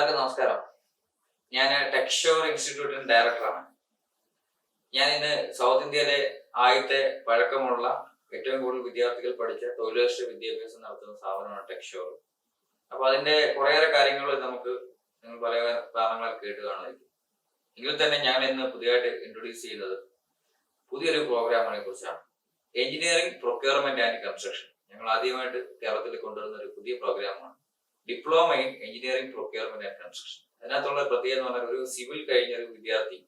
എല്ലാവർക്കും നമസ്കാരം. ഞാൻ ടെക്സ്റ്റോർ ഇൻസ്റ്റിറ്റ്യൂട്ടിന്റെ ഡയറക്ടറാണ്. ഞാൻ ഇന്ന് സൗത്ത് ഇന്ത്യയിലെ ആദ്യത്തെ പഴക്കമുള്ള ഏറ്റവും കൂടുതൽ വിദ്യാർത്ഥികൾ പഠിച്ച തൊഴിലധിഷ്ഠിത വിദ്യാഭ്യാസം നടത്തുന്ന സ്ഥാപനമാണ് ടെക്സ്റ്റോർ. അപ്പൊ അതിന്റെ കുറേയേറെ കാര്യങ്ങൾ നിങ്ങൾ പല കാരണങ്ങൾ കേട്ട് കാണുമായിരിക്കും. എങ്കിൽ തന്നെ ഞാൻ ഇന്ന് പുതിയതായിട്ട് ഇൻട്രൊഡ്യൂസ് ചെയ്യുന്നത് പുതിയൊരു പ്രോഗ്രാമിനെ കുറിച്ചാണ്. Engineering procurement and construction. ഞങ്ങൾ ആദ്യമായിട്ട് കേരളത്തിൽ കൊണ്ടുവരുന്ന ഒരു പുതിയ പ്രോഗ്രാമാണ് diploma in engineering procurement and construction. അതിനകത്തുള്ള പ്രത്യേകത എന്ന് പറഞ്ഞാൽ ഒരു സിവിൽ കഴിഞ്ഞ ഒരു വിദ്യാർത്ഥി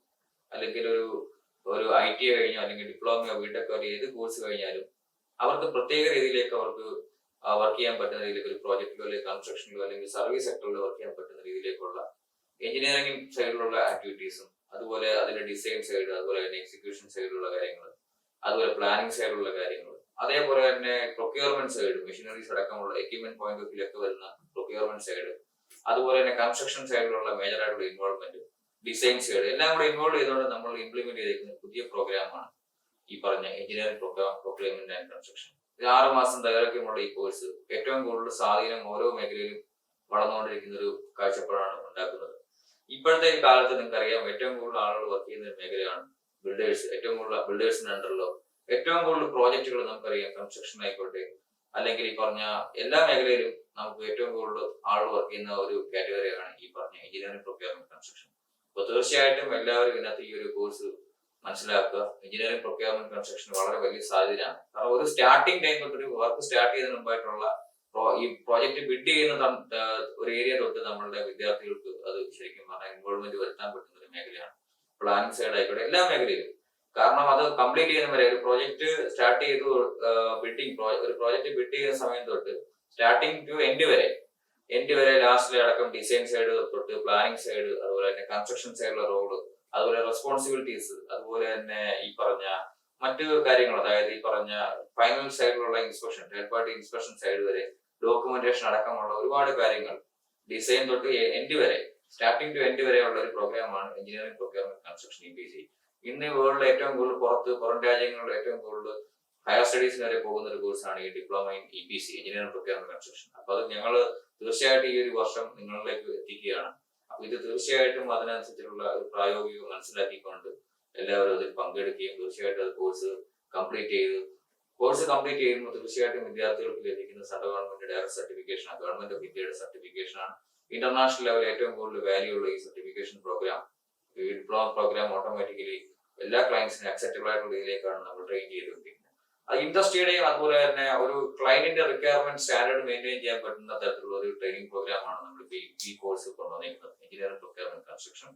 അല്ലെങ്കിൽ ഒരു ITI കഴിഞ്ഞോ അല്ലെങ്കിൽ ഡിപ്ലോമയോ ബിടെക്കോ ഏത് കോഴ്സ് കഴിഞ്ഞാലും അവർക്ക് പ്രത്യേക രീതിയിലേക്ക് അവർക്ക് വർക്ക് ചെയ്യാൻ പറ്റുന്ന രീതിയിലേക്ക് ഒരു പ്രോജക്റ്റിലോ അല്ലെങ്കിൽ കൺസ്ട്രക്ഷനിലോ അല്ലെങ്കിൽ സർവീസ് സെക്ടറിലോ വർക്ക് ചെയ്യാൻ പറ്റുന്ന രീതിയിലേക്കുള്ള എഞ്ചിനീയറിംഗ് സൈഡിലുള്ള ആക്ടിവിറ്റീസും അതുപോലെ അതിന്റെ ഡിസൈൻ സൈഡ്, അതുപോലെ തന്നെ എക്സിക്യൂഷൻ സൈഡിലുള്ള കാര്യങ്ങൾ, അതുപോലെ പ്ലാനിങ് സൈഡിലുള്ള കാര്യങ്ങൾ, അതേപോലെ തന്നെ പ്രൊക്യൂർമെന്റ് സൈഡ്, മെഷീനറീസ് അടക്കമുള്ള എക്യുപ്മെന്റ് പോയിന്റ് ഓഫ് വ്യൂലൊക്കെ വരുന്ന പ്രൊക്യൂർമെന്റ് സൈഡ്, അതുപോലെ തന്നെ കൺസ്ട്രക്ഷൻ സൈഡിലുള്ള മേജർ ആയിട്ടുള്ള ഇൻവോൾവ്മെന്റ്, ഡിസൈൻ സൈഡ് എല്ലാം കൂടെ ഇൻവോൾവ് ചെയ്തുകൊണ്ട് നമ്മൾ ഇംപ്ലിമെന്റ് ചെയ്തിരിക്കുന്ന പുതിയ പ്രോഗ്രാമാണ് ഈ പറഞ്ഞ എഞ്ചിനീയറിംഗ് പ്രൊക്യൂർമെന്റ് ആൻഡ് കൺസ്ട്രക്ഷൻ. 6 മാസം ദൈർഘ്യമുള്ള ഈ കോഴ്സ് ഏറ്റവും കൂടുതൽ സ്വാധീനം ഓരോ മേഖലയിലും വളർന്നുകൊണ്ടിരിക്കുന്ന ഒരു കാഴ്ചപ്പാടാണ് ഉണ്ടാക്കുന്നത്. ഇപ്പോഴത്തെ ഈ കാലത്ത് നിങ്ങൾക്കറിയാം, ഏറ്റവും കൂടുതൽ ആളുകൾ വർക്ക് ചെയ്യുന്ന ഒരു മേഖലയാണ് ബിൽഡേഴ്സ്. ഏറ്റവും കൂടുതൽ ബിൽഡേഴ്സിന്റെ അണ്ടറിലോ ഏറ്റവും കൂടുതൽ പ്രോജക്റ്റുകൾ നമുക്കറിയാം, കൺസ്ട്രക്ഷൻ ആയിക്കോട്ടെ അല്ലെങ്കിൽ ഈ പറഞ്ഞ എല്ലാ മേഖലയിലും നമുക്ക് ഏറ്റവും കൂടുതൽ ആളുകൾ വർക്ക് ചെയ്യുന്ന ഒരു കാറ്റഗറിയാണ് ഈ പറഞ്ഞ എഞ്ചിനീയറിംഗ് പ്രൊക്യൂർമെന്റ് കൺസ്ട്രക്ഷൻ. അപ്പൊ തീർച്ചയായിട്ടും എല്ലാവരും ഇതിനകത്ത് ഈ ഒരു കോഴ്സ് മനസ്സിലാക്കുക. എഞ്ചിനീയറിംഗ് പ്രൊക്യൂർമെന്റ് കൺസ്ട്രക്ഷൻ വളരെ വലിയ സാധ്യതയാണ്. കാരണം ഒരു സ്റ്റാർട്ടിംഗ് ടൈം തൊട്ട് ഒരു വർക്ക് സ്റ്റാർട്ട് ചെയ്യുന്നതിന് മുമ്പായിട്ടുള്ള ഈ പ്രോജക്റ്റ് ബിഡ് ചെയ്യുന്ന ഒരു ഏരിയ തൊട്ട് നമ്മളുടെ വിദ്യാർത്ഥികൾക്ക് അത് ശരിക്കും പറഞ്ഞാൽ ഇൻവോൾവ്മെന്റ് വരുത്താൻ പറ്റുന്ന ഒരു മേഖലയാണ്. പ്ലാനിംഗ് സൈഡ് ആയിക്കോട്ടെ എല്ലാ മേഖലയിലും. കാരണം അത് കംപ്ലീറ്റ് ചെയ്യുന്ന വരെ ഒരു പ്രോജക്റ്റ് സ്റ്റാർട്ട് ചെയ്തു ഒരു പ്രോജക്റ്റ് ബിഡ് ചെയ്യുന്ന സമയം തൊട്ട് സ്റ്റാർട്ടിംഗ് ടു എൻഡ് വരെ ലാസ്റ്റിലെ അടക്കം ഡിസൈൻ സൈഡ് തൊട്ട് പ്ലാനിംഗ് സൈഡ്, അതുപോലെ തന്നെ കൺസ്ട്രക്ഷൻ സൈഡിലുള്ള റോള്, അതുപോലെ റെസ്പോൺസിബിലിറ്റീസ്, അതുപോലെ തന്നെ ഈ പറഞ്ഞ മറ്റു കാര്യങ്ങൾ, അതായത് ഈ പറഞ്ഞ ഫൈനൽ സൈഡിലുള്ള inspection, third party inspection side വരെ, ഡോക്യുമെന്റേഷൻ അടക്കമുള്ള ഒരുപാട് കാര്യങ്ങൾ ഡിസൈൻ തൊട്ട് എൻഡ് വരെ, സ്റ്റാർട്ടിംഗ് ടു എൻഡ് വരെയുള്ള ഒരു പ്രോഗ്രാമാണ് എഞ്ചിനീയറിംഗ് പ്രൊക്യൂർമെന്റ് കൺസ്ട്രക്ഷൻ EPC. ഇന്ന് വേൾഡിൽ ഏറ്റവും കൂടുതൽ പുറം രാജ്യങ്ങളിൽ ഏറ്റവും കൂടുതൽ ഹയർ സ്റ്റഡീസിന് വരെ പോകുന്ന ഒരു കോഴ്സാണ് ഈ diploma in EPC, engineering procurement construction. അപ്പൊ അത് ഞങ്ങൾ തീർച്ചയായിട്ടും ഈ ഒരു വർഷം നിങ്ങളിലേക്ക് എത്തിക്കുകയാണ്. അപ്പൊ ഇത് തീർച്ചയായിട്ടും അതിനനുസരിച്ചുള്ള ഒരു പ്രായോഗികം മനസ്സിലാക്കിക്കൊണ്ട് എല്ലാവരും അതിൽ പങ്കെടുക്കുകയും തീർച്ചയായിട്ടും അത് കോഴ്സ് കംപ്ലീറ്റ് ചെയ്യുമ്പോൾ തീർച്ചയായിട്ടും വിദ്യാർത്ഥികൾക്ക് ലഭിക്കുന്ന central government direct certification, government of ഇന്ത്യയുടെ സർട്ടിഫിക്കേഷൻ ആണ്. ഇന്റർനാഷണൽ ലെവലിൽ ഏറ്റവും കൂടുതൽ വാല്യൂ ഉള്ള ഈ സർട്ടിഫിക്കേഷൻ പ്രോഗ്രാം, ഈ ഡിപ്ലോമ പ്രോഗ്രാം ഓട്ടോമാറ്റിക്കലി എല്ലാ ക്ലയൻസിനും അക്സെപ്റ്റബിൾ ആയിട്ടുള്ള രീതിയിലേക്കാണ് നമ്മൾ ട്രെയിൻ ചെയ്തുകൊണ്ടിരിക്കുന്നത്. അത് ഇൻഡസ്ട്രിയുടെയും അതുപോലെ തന്നെ ഒരു ക്ലയന്റിന്റെ റിക്വയർമെന്റ് സ്റ്റാൻഡേർഡ് മെയിൻറ്റെയിൻ ചെയ്യാൻ പറ്റുന്ന തരത്തിലുള്ള ഒരു ട്രെയിനിങ് പ്രോഗ്രാമാണ് നമ്മൾ ഈ കോഴ്സ് കൊണ്ടുവന്നിരിക്കുന്നത്, എഞ്ചിനീയറിംഗ് പ്രൊക്യൂർമെന്റ് കൺസ്ട്രക്ഷൻ.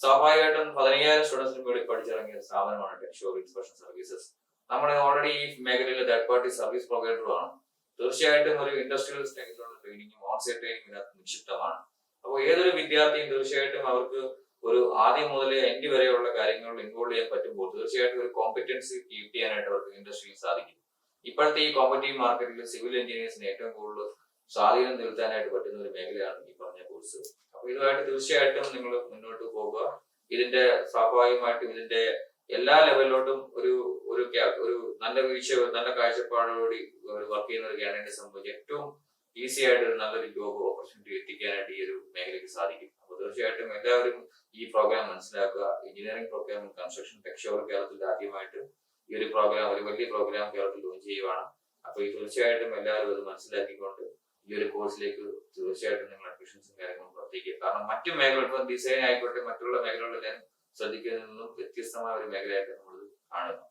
സ്വാഭാവികമായിട്ടും 15,000 സ്റ്റുഡൻസിന് വേണ്ടി പഠിച്ചിറങ്ങിയ സ്ഥാപനമാണ് ടെക്സ്റ്റോർ ഇൻസ്പെക്ഷൻ സർവീസസ്. നമ്മൾ ഓൾറെഡി ഈ മേഖലയിൽ തേർഡ് പാർട്ടി സർവീസ് പ്രൊവൈഡറുമാണ്. തീർച്ചയായിട്ടും ഒരു ഇൻഡസ്ട്രിയൽ സ്റ്റേജിലുള്ള ട്രെയിനിങ്ങും ഓൺസൈറ്റ് ട്രെയിനിങ്ങും ഇതിനകത്ത് നിക്ഷിപ്തമാണ്. അപ്പോൾ ഏതൊരു വിദ്യാർത്ഥിയും തീർച്ചയായിട്ടും അവർക്ക് ഒരു ആദ്യം മുതൽ എൻഡ് വരെയുള്ള കാര്യങ്ങളിൽ ഇൻവോൾവ് ചെയ്യാൻ പറ്റുമ്പോൾ തീർച്ചയായിട്ടും ഒരു കോമ്പറ്റൻസി കീപ്പ് ചെയ്യാനായിട്ട് അവർക്ക് ഇൻഡസ്ട്രിയിൽ സാധിക്കും. ഇപ്പോഴത്തെ ഈ കോമ്പറ്റീവ് മാർക്കറ്റിൽ സിവിൽ എഞ്ചിനീയേഴ്സിന് ഏറ്റവും കൂടുതൽ സ്വാധീനം ചെലുത്താനായിട്ട് പറ്റുന്ന ഒരു മേഖലയാണ് ഈ പറഞ്ഞ കോഴ്സ്. അപ്പൊ ഇതുമായിട്ട് തീർച്ചയായിട്ടും നിങ്ങൾ മുന്നോട്ട് പോകുക. ഇതിന്റെ സ്വാഭാവികമായിട്ടും ഇതിന്റെ എല്ലാ ലെവലിലോട്ടും ഒരു നല്ല നല്ല കാഴ്ചപ്പാടോടി വർക്ക് ചെയ്യുന്ന ഒരു കാൻഡിഡേറ്റിനെ സംബന്ധിച്ച് ഏറ്റവും ഈസി ആയിട്ട് ഒരു നല്ലൊരു ജോബ് ഓപ്പർച്യൂണിറ്റി എത്തിക്കാനായിട്ട് ഈ ഒരു മേഖലയ്ക്ക് സാധിക്കും. അപ്പൊ തീർച്ചയായിട്ടും എല്ലാവരും ഈ പ്രോഗ്രാം മനസ്സിലാക്കുക. എഞ്ചിനീയറിംഗ് പ്രൊക്യൂർമെന്റ് കൺസ്ട്രക്ഷൻ ടെക്സ്റ്റോർ കേരളത്തിൽ ആദ്യമായിട്ട് ഈ ഒരു പ്രോഗ്രാം, ഒരു വലിയ പ്രോഗ്രാം കേരളത്തിൽ ലോഞ്ച് ചെയ്യുവാണ്. അപ്പൊ ഈ തീർച്ചയായിട്ടും എല്ലാവരും അത് മനസ്സിലാക്കിക്കൊണ്ട് ഈ ഒരു കോഴ്സിലേക്ക് തീർച്ചയായിട്ടും നിങ്ങൾ അഡ്മിഷൻസും കാര്യങ്ങളും പ്രവർത്തിക്കുക. കാരണം മറ്റു മേഖല, ഇപ്പൊ ഡിസൈൻ ആയിക്കോട്ടെ മറ്റുള്ള മേഖലകളിലെല്ലാം ശ്രദ്ധിക്കുന്നതിൽ നിന്നും വ്യത്യസ്തമായ ഒരു മേഖലയായിട്ട് നമ്മൾ കാണുന്നു.